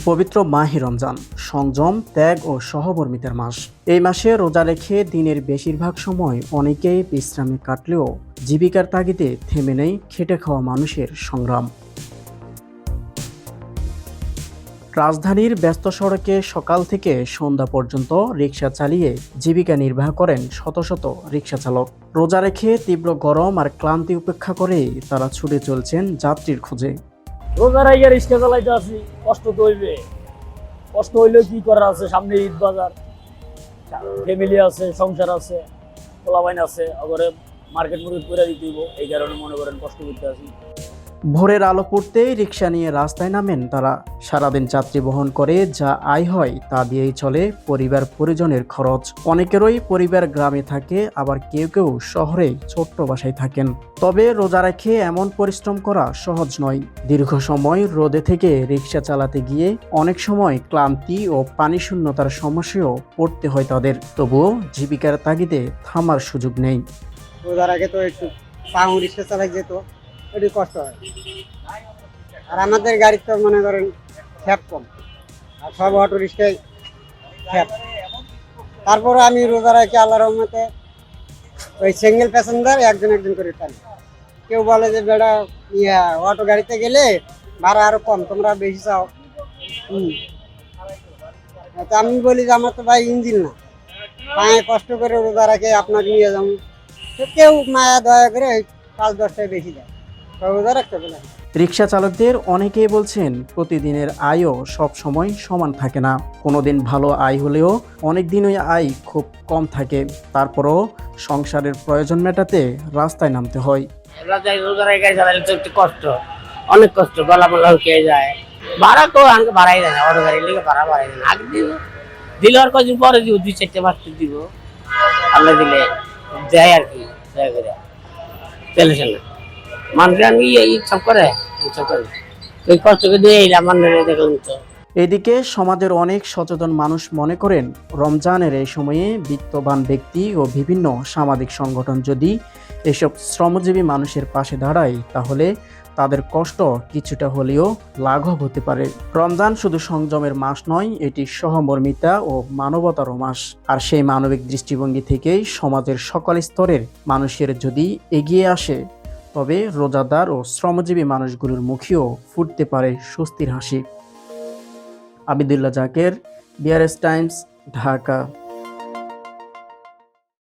পবিত্র মাহে রমজান সংযম, ত্যাগ ও সহমর্মিতার মাস। এই মাসে রোজা রেখে দিনের বেশিরভাগ সময় অনেকেই বিশ্রামে কাটলেও জীবিকার তাগিদে থেমে নেই খেটে খাওয়া মানুষের সংগ্রাম। রাজধানীর ব্যস্ত সড়কে সকাল থেকে সন্ধ্যা পর্যন্ত রিকশা চালিয়ে জীবিকা নির্বাহ করেন শত শত রিকশা চালক। রোজা রেখে তীব্র গরম আর ক্লান্তি উপেক্ষা করে তারা ছুটে চলছেন যাত্রীর খোঁজে। রোজার আগে রিক্সা চালাইতে আসি, কষ্ট তো হইবে। কষ্ট হইলেও কি করার আছে, সামনে ঈদ বাজার, ফ্যামিলি আছে, সংসার আছে, পোলাবাইন আছে, অগরে মার্কেট মুরগি করে দিতে হইব। এই কারণে মনে করেন কষ্ট করতে আসি। ভোরের আলো পড়তেই রিকশা নিয়ে রাস্তায় নামেন তারা। সারাদিন যাত্রী বহন করে যা আয় হয় তা দিয়েই চলে পরিবার পরিজনের খরচ। অনেকেরই পরিবার গ্রামে থাকে, আবার কেউ কেউ শহরে ছোট্ট বাসায় থাকেন। তবে রোজা রেখে এমন পরিশ্রম করা সহজ নয়। দীর্ঘ সময় রোদে থেকে রিকশা চালাতে গিয়ে অনেক সময় ক্লান্তি ও পানি শূন্যতার সমস্যাও পড়তে হয় তাদের। তবুও জীবিকার তাগিদে থামার সুযোগ নেই। রোজার আগে তো একটু পাউ রিক্সা চালাই যেত, একটু কষ্ট হয়। আর আমাদের গাড়ি তো মনে করেন খ্যাপ কম, আর সব অটো রিক্সায় খ্যাপ। তারপরে আমি রোজা রাখি আল্লাহর রহমতে ওই সিঙ্গেল প্যাসেঞ্জার একজন একজন করে টানি। কেউ বলে যে বেটা অটো গাড়িতে গেলে ভাড়া আরো কম, তোমরা বেশি চাও। তো আমি বলি যে আমার তো ভাই ইঞ্জিন না, পায়ে কষ্ট করে রোজা রাখে আপনাকে নিয়ে যাবো। তো কেউ মায়া দয়া করে 5-10টায় বেশি দেয়, রোজা রাখতে হবে না। রিকশা চালকদের অনেকেই বলছেন প্রতিদিনের আয়ও সব সময় সমান থাকে না। কোনোদিন ভালো আয় হলেও অনেক দিন ওই আয় খুব কম থাকে। তারপরও সংসারের প্রয়োজন মেটাতে রাস্তায় নামতে হয়। রোজার আগে গাড়ি চালাইলে তো একটু কষ্ট, অনেক কষ্ট, গলা মলা শুকিয়ে যায়। ভাড়া তো আমাকে বাড়াই দেয় না, অটো গাড়ির লিগে ভাড়া বাড়াই দেয় না। আগে দিব, দিলে আর কদিন পরে দিব, 2-4টে মাসে দিব। আল্লাহ দিলে দেয় আর কি, দয়া করে টেনশন না। মানুষ আমি ইচ্ছা করে এই কষ্টকে দিয়ে আমার দেখলাম তো। এদিকে সমাজের অনেক সচেতন মানুষ মনে করেন রমজানের এই সময়ে বিত্তবান ব্যক্তি ও বিভিন্ন সামাজিক সংগঠন যদি এসব শ্রমজীবী মানুষের পাশে দাঁড়ায় তাহলে তাদের কষ্ট কিছুটা হলেও লাঘব হতে পারে। রমজান শুধু সংযমের মাস নয়, এটি সহমর্মিতা ও মানবতারও মাস। আর সেই মানবিক দৃষ্টিভঙ্গি থেকেই সমাজের সকল স্তরের মানুষের যদি এগিয়ে আসে তবে রোজাদার ও শ্রমজীবী মানুষগুলোর মুখেও ফুটতে পারে স্বস্তির হাসি। আবিদুল্লাহ জাকের, বিআরএস টাইমস, ঢাকা।